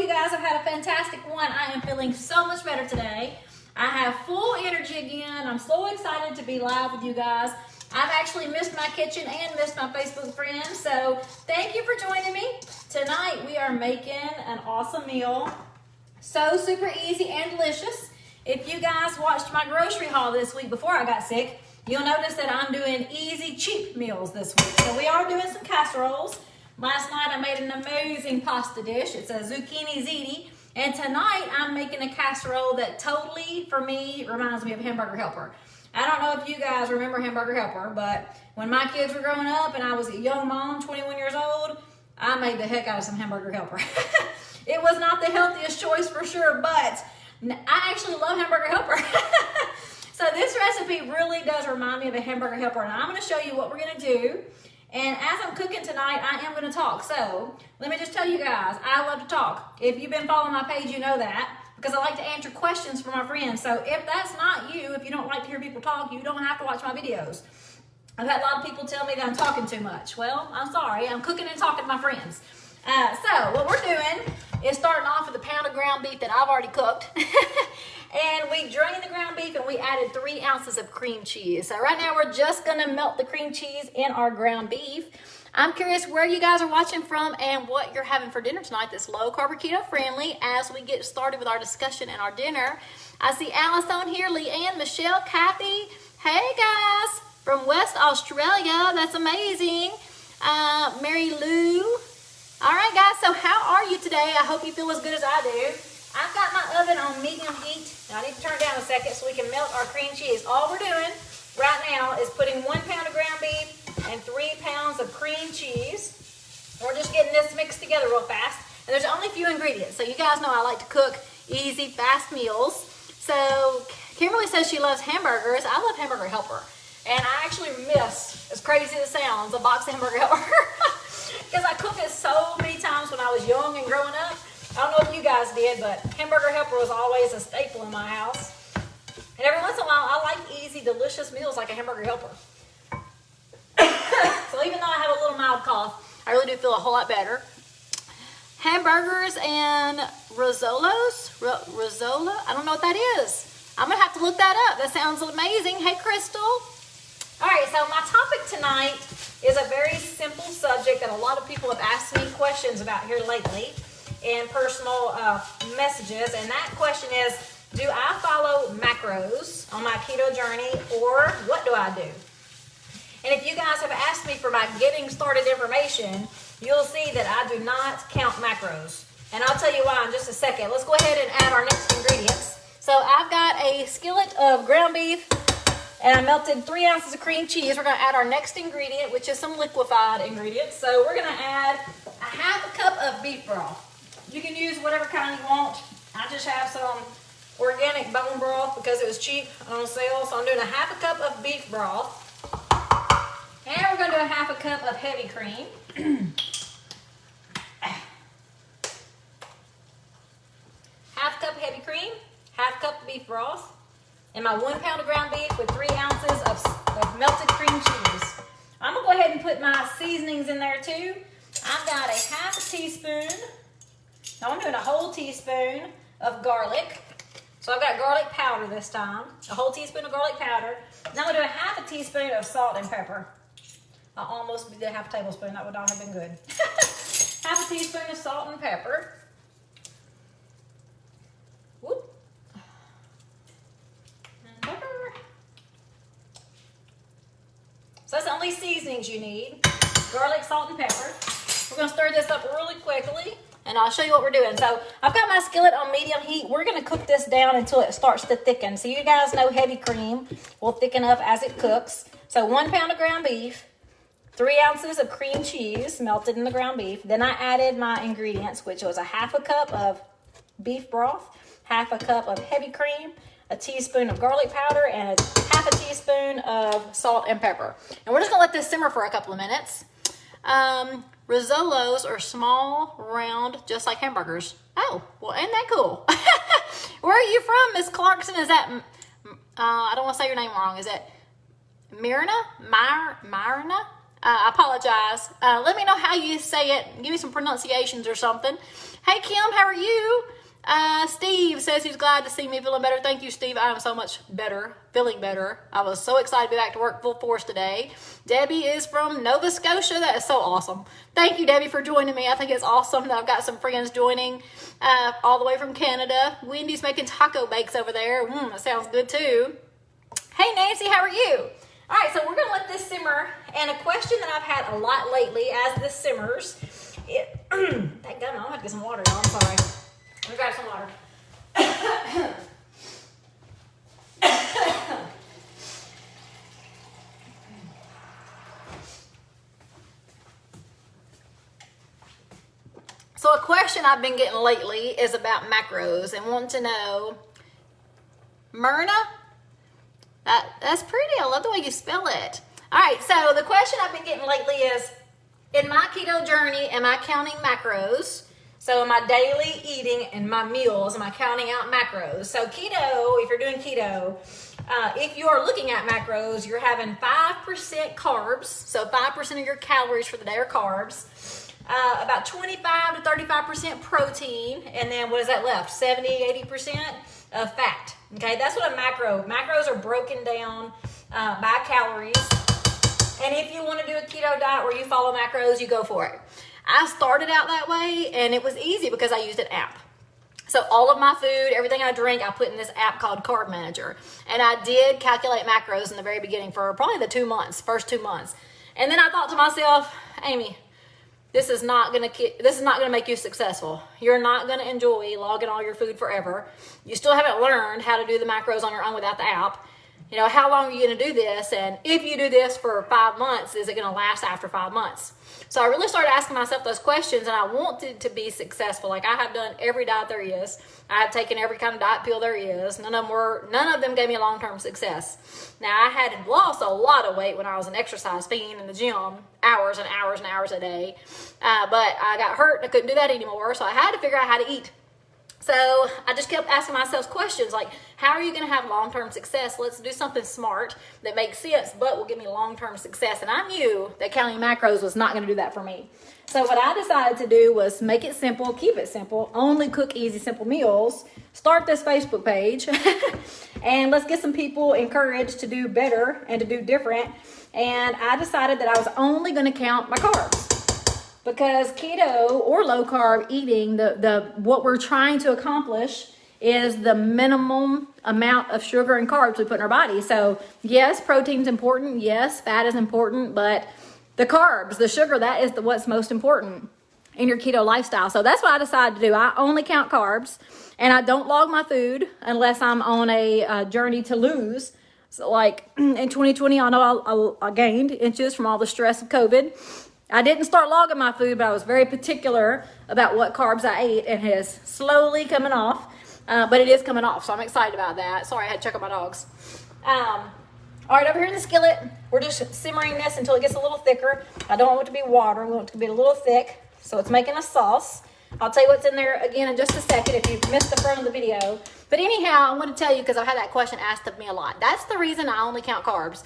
you guys have had a fantastic one. I am feeling so much better today. I have full energy again. I'm so excited to be live with you guys. I've actually missed my kitchen and missed my Facebook friends, so thank you for joining me. Tonight we are making an awesome meal. So super easy and delicious. If you guys watched my grocery haul this week before I got sick, you'll notice that I'm doing easy, cheap meals this week. So we are doing some casseroles. Last night I made an amazing pasta dish. It's a zucchini ziti. And tonight I'm making a casserole that totally, for me, reminds me of Hamburger Helper. I don't know if you guys remember Hamburger Helper, but when my kids were growing up and I was a young mom, 21 years old, I made the heck out of some Hamburger Helper. It was not the healthiest choice for sure, but I actually love Hamburger Helper. So this recipe really does remind me of a Hamburger Helper, and I'm going to show you what we're going to do. And as I'm cooking tonight, I am going to talk. So let me just tell you guys, I love to talk. If you've been following my page, you know that, because I like to answer questions from my friends. So if that's not you, if you don't like to hear people talk, you don't have to watch my videos. I've had a lot of people tell me that I'm talking too much. Well, I'm sorry. I'm cooking and talking to my friends. So what we're doing is starting off with a pound of ground beef that I've already cooked. And we drained the ground beef and we added 3 ounces of cream cheese. So right now we're just gonna melt the cream cheese in our ground beef. I'm curious where you guys are watching from and what you're having for dinner tonight that's low carb or keto friendly as we get started with our discussion and our dinner. I see Alice on here, Leanne, Michelle, Kathy. Hey guys, from West Australia, that's amazing. Mary Lou. All right guys, so how are you today? I hope you feel as good as I do. I've got my oven on medium heat. Now I need to turn it down a second so we can melt our cream cheese. All we're doing right now is putting 1 pound of ground beef and 3 pounds of cream cheese. We're just getting this mixed together real fast. And there's only a few ingredients. So you guys know I like to cook easy, fast meals. So Kimberly says she loves hamburgers. I love Hamburger Helper. And I actually miss, as crazy as it sounds, a box of Hamburger Helper. Because I cooked it so many times when I was young and growing up. I don't know if you guys did, but Hamburger Helper was always a staple in my house. And every once in a while, I like easy, delicious meals like a Hamburger Helper. So even though I have a little mild cough, I really do feel a whole lot better. Hamburgers and rissolos? Rissola? I don't know what that is. I'm going to have to look that up. That sounds amazing. Hey, Crystal. All right, so my topic tonight is a very simple subject that a lot of people have asked me questions about here lately in personal messages, and that question is, do I follow macros on my keto journey, or what do I do? And if you guys have asked me for my getting started information, you'll see that I do not count macros, and I'll tell you why in just a second. Let's go ahead and add our next ingredients. So I've got a skillet of ground beef, and I melted 3 ounces of cream cheese. We're going to add our next ingredient, which is some liquefied ingredients. So we're going to add a half a cup of beef broth. You can use whatever kind you want. I just have some organic bone broth because it was cheap on sale. So I'm doing a half a cup of beef broth. And we're going to do a half a cup of heavy cream. Half cup heavy cream, half cup of beef broth, and my 1 pound of ground beef with 3 ounces of melted cream cheese. I'm going to go ahead and put my seasonings in there too. I've got a half a teaspoon. Now I'm doing a whole teaspoon of garlic. So I've got garlic powder this time. A whole teaspoon of garlic powder. Now I'm going to do a half a teaspoon of salt and pepper. I almost did half a tablespoon. That would not have been good. Half a teaspoon of salt and pepper. Whoop. And pepper. So that's the only seasonings you need. Garlic, salt, and pepper. We're going to stir this up really quickly, and I'll show you what we're doing. So I've got my skillet on medium heat. We're going to cook this down until it starts to thicken. So you guys know heavy cream will thicken up as it cooks. So 1 pound of ground beef, 3 ounces of cream cheese melted in the ground beef. Then I added my ingredients, which was a half a cup of beef broth, half a cup of heavy cream, a teaspoon of garlic powder, and a half a teaspoon of salt and pepper. And we're just going to let this simmer for a couple of minutes. Rissolos are small, round, just like hamburgers. Oh, well, ain't that cool? Where are you from, Miss Clarkson? Is that, I don't want to say your name wrong. Is that Myrna? Myrna? I apologize. Let me know how you say it. Give me some pronunciations or something. Hey, Kim, how are you? Steve says he's glad to see me feeling better. Thank you, Steve. I am so much better, feeling better. I was so excited to be back to work full force today. Debbie is from Nova Scotia. That is so awesome. Thank you, Debbie, for joining me. I think it's awesome that I've got some friends joining all the way from Canada. Wendy's making taco bakes over there. That sounds good too. Hey, Nancy, how are you? All right, so we're going to let this simmer. And a question that I've had a lot lately as this simmers, that gun, I'll have to get some water, y'all. I'm sorry. Let me grab some water. So a question I've been getting lately is about macros and want to know, Myrna? That's pretty. I love the way you spell it. All right, so the question I've been getting lately is, in my keto journey, am I counting macros? So my daily eating and my meals, am I counting out macros? So keto, if you're doing keto, if you are looking at macros, you're having 5% carbs. So 5% of your calories for the day are carbs. About 25 to 35% protein. And then what is that left? 70, 80% of fat. Okay, that's what a macro. Macros are broken down by calories. And if you want to do a keto diet where you follow macros, you go for it. I started out that way, and it was easy because I used an app. So all of my food, everything I drink, I put in this app called Carb Manager. And I did calculate macros in the very beginning for probably the first 2 months. And then I thought to myself, Amy, this is not gonna make you successful. You're not gonna enjoy logging all your food forever. You still haven't learned how to do the macros on your own without the app. You know, how long are you gonna do this? And if you do this for 5 months, is it gonna last after 5 months? So I really started asking myself those questions, and I wanted to be successful. Like, I have done every diet there is. I have taken every kind of diet pill there is. None of them gave me long-term success. Now, I had lost a lot of weight when I was an exercise fiend in the gym, hours and hours and hours a day. But I got hurt and I couldn't do that anymore, so I had to figure out how to eat. So I just kept asking myself questions like, how are you going to have long-term success? Let's do something smart that makes sense, but will give me long-term success. And I knew that counting macros was not going to do that for me. So what I decided to do was make it simple, keep it simple, only cook easy, simple meals, start this Facebook page, and let's get some people encouraged to do better and to do different. And I decided that I was only going to count my carbs. Because keto or low carb eating, what we're trying to accomplish is the minimum amount of sugar and carbs we put in our body. So yes, protein's important. Yes, fat is important, but the carbs, the sugar, that is what's most important in your keto lifestyle. So that's what I decided to do. I only count carbs, and I don't log my food unless I'm on a journey to lose. So like in 2020, I know I gained inches from all the stress of COVID. I didn't start logging my food, but I was very particular about what carbs I ate, and it is slowly coming off, but it is coming off, so I'm excited about that. Sorry, I had to check on my dogs. All right, over here in the skillet, we're just simmering this until it gets a little thicker. I don't want it to be water. We want it to be a little thick, so it's making a sauce. I'll tell you what's in there again in just a second if you missed the front of the video. But anyhow, I want to tell you, because I've had that question asked of me a lot. That's the reason I only count carbs.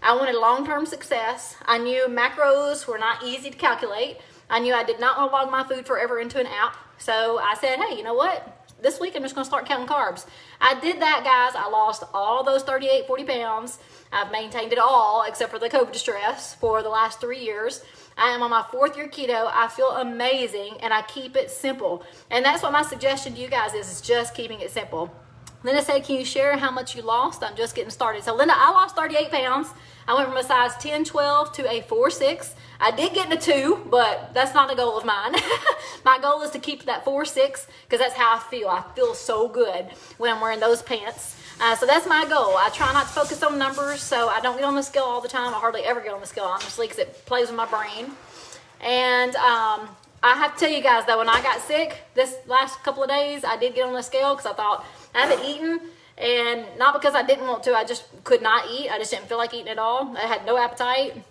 I wanted long-term success. I knew macros were not easy to calculate. I knew I did not want to log my food forever into an app. So I said, hey, you know what? This week I'm just going to start counting carbs. I did that, guys. I lost all those 38, 40 pounds. I've maintained it all except for the COVID stress for the last 3 years. I am on my 4th year keto. I feel amazing, and I keep it simple. And that's what my suggestion to you guys is just keeping it simple. Linda said, can you share how much you lost? I'm just getting started. So Linda, I lost 38 pounds. I went from a size 10, 12 to a 4, 6. I did get in a 2, but that's not a goal of mine. My goal is to keep that 4, 6 because that's how I feel. I feel so good when I'm wearing those pants. So that's my goal. I try not to focus on numbers, so I don't get on the scale all the time. I hardly ever get on the scale, honestly, because it plays with my brain. And I have to tell you guys, though, when I got sick this last couple of days, I did get on the scale because I thought I haven't eaten. And not because I didn't want to, I just could not eat. I just didn't feel like eating at all. I had no appetite.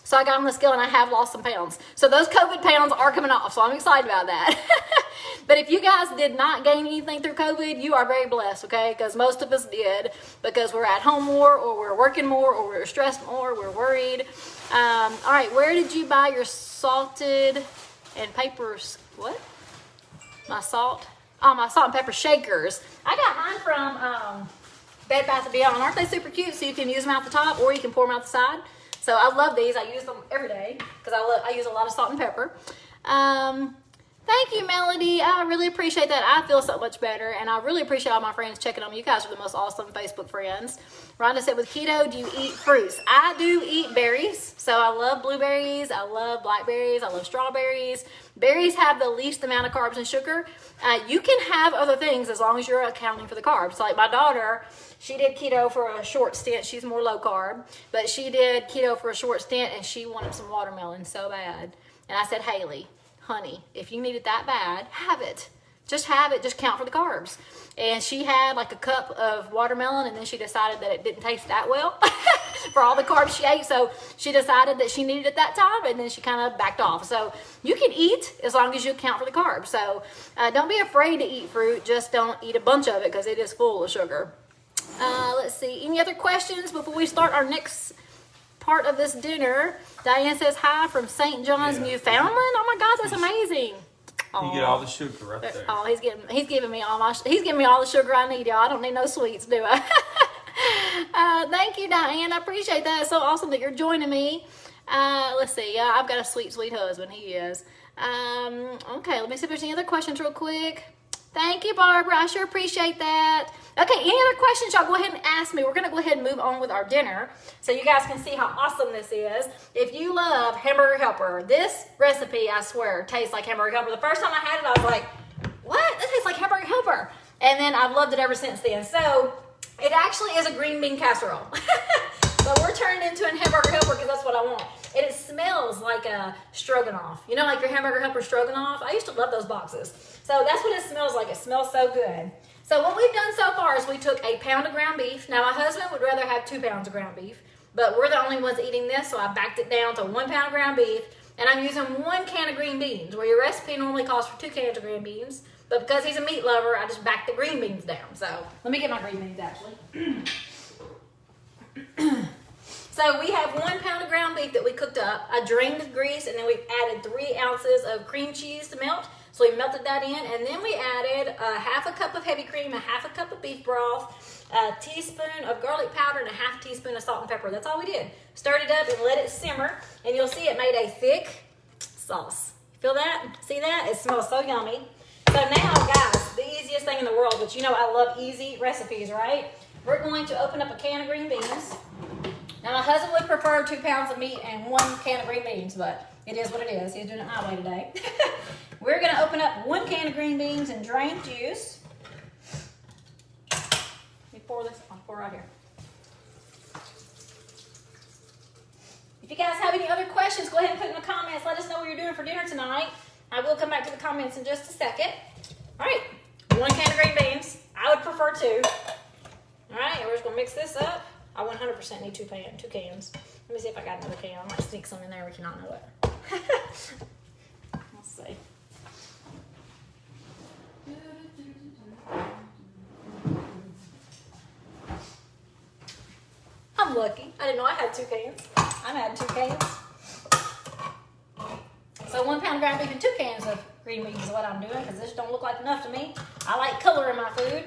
So I got on the scale and I have lost some pounds. So those COVID pounds are coming off. So I'm excited about that. But if you guys did not gain anything through COVID, you are very blessed, okay? Because most of us did, because we're at home more, or we're working more, or we're stressed more, we're worried. All right, where did you buy your salted and peppers? What? My salt? Oh, my salt and pepper shakers. I got mine from Bed Bath & Beyond. Aren't they super cute? So you can use them out the top, or you can pour them out the side. So I love these. I use them every day because I use a lot of salt and pepper. Thank you, Melody. I really appreciate that. I feel so much better, and I really appreciate all my friends checking on me. You guys are the most awesome Facebook friends. Rhonda said, with keto, do you eat fruits? I do eat berries. So I love blueberries. I love blackberries. I love strawberries. Berries have the least amount of carbs and sugar. You can have other things as long as you're accounting for the carbs. Like my daughter, she did keto for a short stint. She's more low carb, but she did keto for a short stint, and she wanted some watermelon so bad. And I said, Haley, honey, if you need it that bad, have it. Just have it. Just count for the carbs. And she had like a cup of watermelon, and then she decided that it didn't taste that well for all the carbs she ate. So she decided that she needed it that time, and then she kind of backed off. So you can eat as long as you account for the carbs. So don't be afraid to eat fruit. Just don't eat a bunch of it because it is full of sugar. Let's see. Any other questions before we start our next part of this dinner? Diane says hi from St. John's, Newfoundland. Oh my gosh, that's amazing. You get all the sugar right there. Oh, he's giving me all the sugar I need, y'all. I don't need no sweets, do I? Thank you, Diane. I appreciate that. It's so awesome that you're joining me. Let's see. Yeah, I've got a sweet husband. He is. Okay, let me see if there's any other questions real quick. Thank you, Barbara. I sure appreciate that. Okay, any other questions, y'all go ahead and ask me. We're going to go ahead and move on with our dinner so you guys can see how awesome this is. If you love Hamburger Helper, this recipe, I swear, tastes like Hamburger Helper. The first time I had it, I was like, what? This tastes like Hamburger Helper. And then I've loved it ever since then. So it actually is a green bean casserole. But we're turning it into a Hamburger Helper because that's what I want. And it smells like a stroganoff. You know, like your Hamburger Helper stroganoff? I used to love those boxes. So that's what it smells like. It smells so good. So what we've done so far is we took a pound of ground beef. Now my husband would rather have 2 pounds of ground beef, but we're the only ones eating this, so I backed it down to 1 pound of ground beef, and I'm using 1 can of green beans, where your recipe normally calls for 2 cans of green beans, but because he's a meat lover, I just backed the green beans down. So let me get my green beans actually. So we have 1 pound of ground beef that we cooked up. I drained the grease, and then we've added 3 ounces of cream cheese to melt. So we melted that in, and then we added half a cup of heavy cream, a half a cup of beef broth, a teaspoon of garlic powder, and a half teaspoon of salt and pepper. That's all we did. Stirred it up and let it simmer, and you'll see it made a thick sauce. Feel that? See that? It smells so yummy. So now, guys, the easiest thing in the world, but you know I love easy recipes, right? We're going to open up a can of green beans. Now, my husband would prefer 2 pounds of meat and 1 can of green beans, but it is what it is. He's doing it my way today. We're going to open up 1 can of green beans and drain juice. Let me pour this. I'll pour right here. If you guys have any other questions, go ahead and put in the comments. Let us know what you're doing for dinner tonight. I will come back to the comments in just a second. All right, 1 can of green beans. I would prefer 2. All right, and we're just going to mix this up. I 100% need 2 cans. Let me see if I got another can. I might sneak some in there if you not know it. Let's see. I'm lucky. I didn't know I had 2 cans. I'm adding 2 cans. So 1 pound of ground beef and 2 cans of green beans is what I'm doing, because this don't look like enough to me. I like color in my food,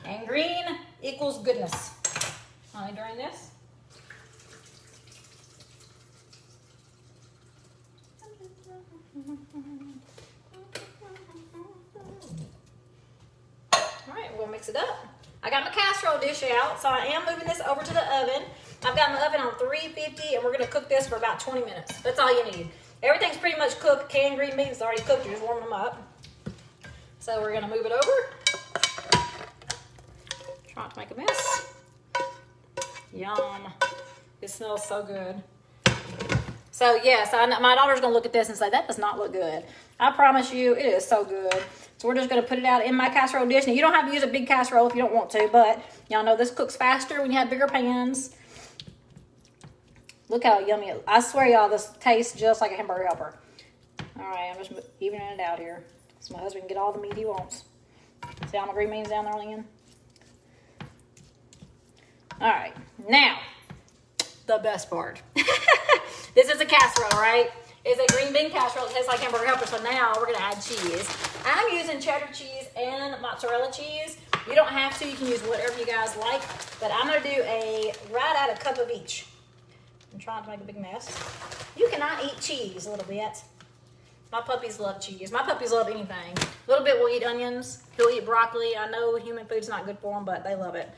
and green equals goodness. Let me drain this. All right, we'll mix it up. I got my casserole dish out, so I am moving this over to the oven. I've got my oven on 350, and we're going to cook this for about 20 minutes. That's all you need. Everything's pretty much cooked. Canned green beans is already cooked. You're just warming them up. So we're going to move it over. Try not to make a mess. Yum. It smells so good. So yes, my daughter's going to look at this and say, that does not look good. I promise you, it is so good. So we're just going to put it out in my casserole dish. Now, you don't have to use a big casserole if you don't want to, but y'all know this cooks faster when you have bigger pans. Look how yummy I swear, y'all, this tastes just like a hamburger helper. All right, I'm just evening it out here so my husband can get all the meat he wants. See all my green beans down there, Lynn? All right, now, the best part. This is a casserole, right? It's a green bean casserole. It tastes like hamburger helper, so now we're gonna add cheese. I'm using cheddar cheese and mozzarella cheese. You don't have to, you can use whatever you guys like, but I'm gonna do right at a cup of each. I'm trying to make a big mess. You cannot eat cheese a little bit. My puppies love cheese. My puppies love anything. A little bit will eat onions. He'll eat broccoli. I know human food's not good for them, but they love it.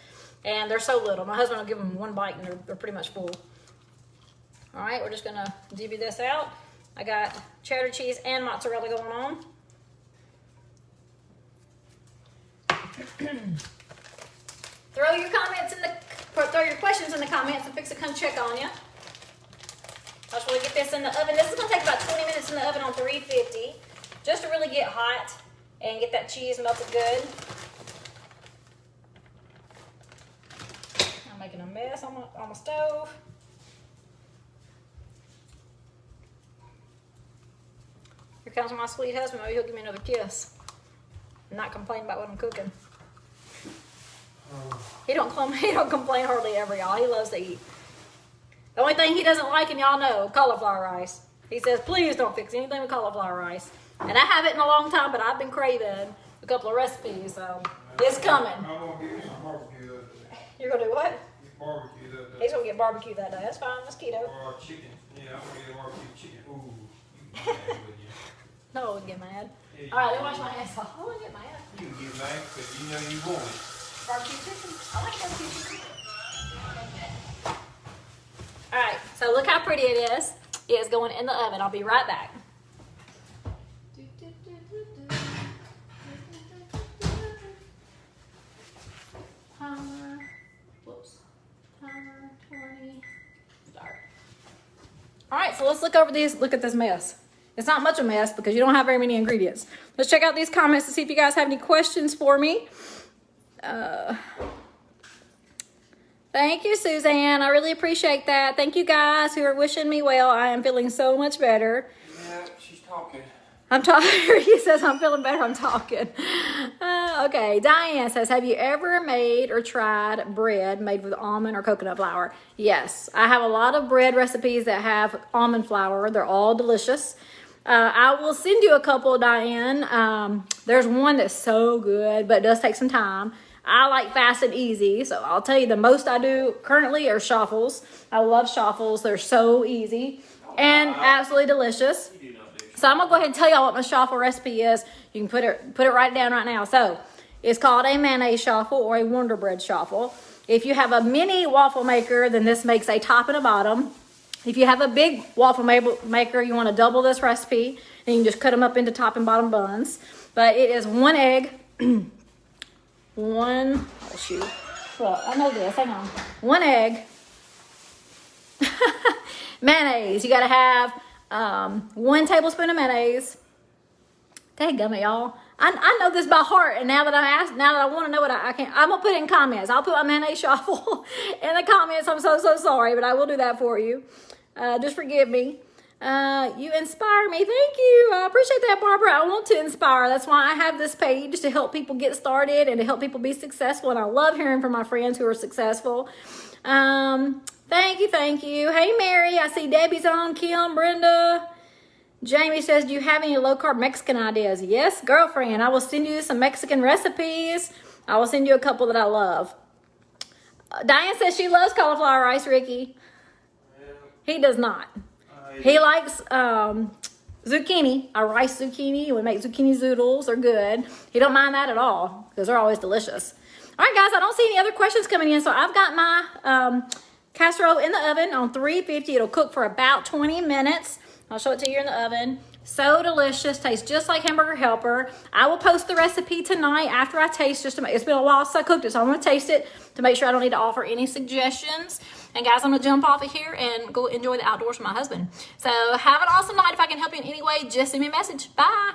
And they're so little. My husband will give them one bite and they're pretty much full. All right, we're just gonna divvy this out. I got cheddar cheese and mozzarella going on. Throw your questions in the comments and Fix It come check on you. I just want to get this in the oven. This is going to take about 20 minutes in the oven on 350 just to really get hot and get that cheese melted good. I'm making a mess on my stove. Here comes my sweet husband. Maybe he'll give me another kiss and not complain about what I'm cooking. He don't complain hardly ever, y'all. He loves to eat. The only thing he doesn't like, and y'all know, cauliflower rice. He says, please don't fix anything with cauliflower rice. And I haven't in a long time, but I've been craving a couple of recipes, so it's coming. I'm going to give you some barbecue that day. You're going to do what? Barbecue that day. He's going to get barbecue that day. That's fine. That's keto. Or chicken. Yeah, I'm going to get barbecue chicken. Ooh, you can get mad with you. No, I wouldn't get mad. Yeah, All right, let me wash my hands off. I wouldn't get mad. You can get mad because you know you want it. Barbecue chicken. I like barbecue chicken. All right, so look how pretty it is. It is going in the oven. I'll be right back. Timer. Whoops. Timer 20. Start. All right, so let's look over these. Look at this mess. It's not much of a mess because you don't have very many ingredients. Let's check out these comments to see if you guys have any questions for me. Thank you, Suzanne. I really appreciate that. Thank you guys who are wishing me well. I am feeling so much better. Yeah, she's talking. I'm talking. He says I'm feeling better. I'm talking. Okay. Diane says, have you ever made or tried bread made with almond or coconut flour? Yes. I have a lot of bread recipes that have almond flour. They're all delicious. I will send you a couple, Diane. There's one that's so good, but it does take some time. I like fast and easy, so I'll tell you the most I do currently are shuffles. I love shuffles. They're so easy and absolutely delicious. So I'm gonna go ahead and tell y'all what my shuffle recipe is. You can put it right down right now. So it's called a mayonnaise shuffle or a Wonder Bread shuffle. If you have a mini waffle maker, then this makes a top and a bottom. If you have a big waffle maker, you want to double this recipe, and you can just cut them up into top and bottom buns. But it is 1 egg. Oh shoot. Well, I know this. Hang on. 1 egg. Mayonnaise. You got to have 1 tablespoon of mayonnaise. Dadgummit, y'all. I know this by heart, and now that I want to know what I can't, I'm gonna put it in comments. I'll put my mayonnaise shuffle in the comments. I'm so sorry, but I will do that for you. Just forgive me. You inspire me. Thank you. I appreciate that, Barbara. I want to inspire. That's why I have this page, to help people get started and to help people be successful. And I love hearing from my friends who are successful. Thank you. Hey, Mary. I see Debbie's on. Kim, Brenda. Jamie says, do you have any low-carb Mexican ideas? Yes, girlfriend. I will send you some Mexican recipes. I will send you a couple that I love. Diane says she loves cauliflower rice, Ricky. He does not. He likes zucchini, a rice zucchini. You would make zucchini zoodles. They're good. He don't mind that at all because they're always delicious. All right, guys, I don't see any other questions coming in, so I've got my casserole in the oven on 350. It'll cook for about 20 minutes. I'll show it to you in the oven. So delicious. Tastes just like Hamburger Helper. I will post the recipe tonight after I taste, just to make, it's been a while since I cooked it, so I'm going to taste it to make sure I don't need to offer any suggestions. And guys, I'm going to jump off of here and go enjoy the outdoors with my husband. So have an awesome night. If I can help you in any way, just send me a message. Bye.